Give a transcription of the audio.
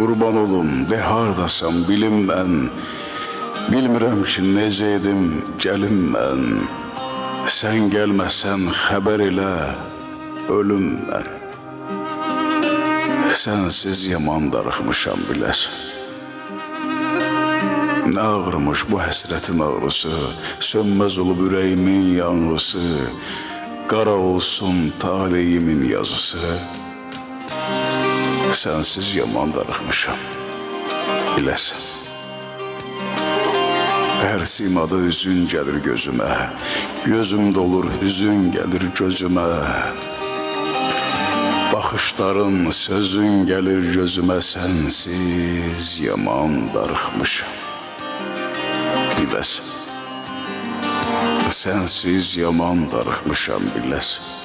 qurban olum, de hardasan bilim mən. Bilmirəm ki, necə edim, gəlim mən. Sən gəlməsən xəbər elə, ölüm mən. Sənsiz yaman darıxmışam biləsən. Nə ağrımış bu həsrətin ağrısı, sönməz olub ürəyimin yanğısı, qara olsun taleyimin yazısı. Sənsiz yaman darıxmışam biləsən. Hər simada üzün gəlir gözümə, gözüm dolur, hüzün gəlir gözümə. Baxışların, sözün gəlir gözümə, sənsiz yaman darıxmışam biləsən. Sənsiz yaman darıxmışam biləsən.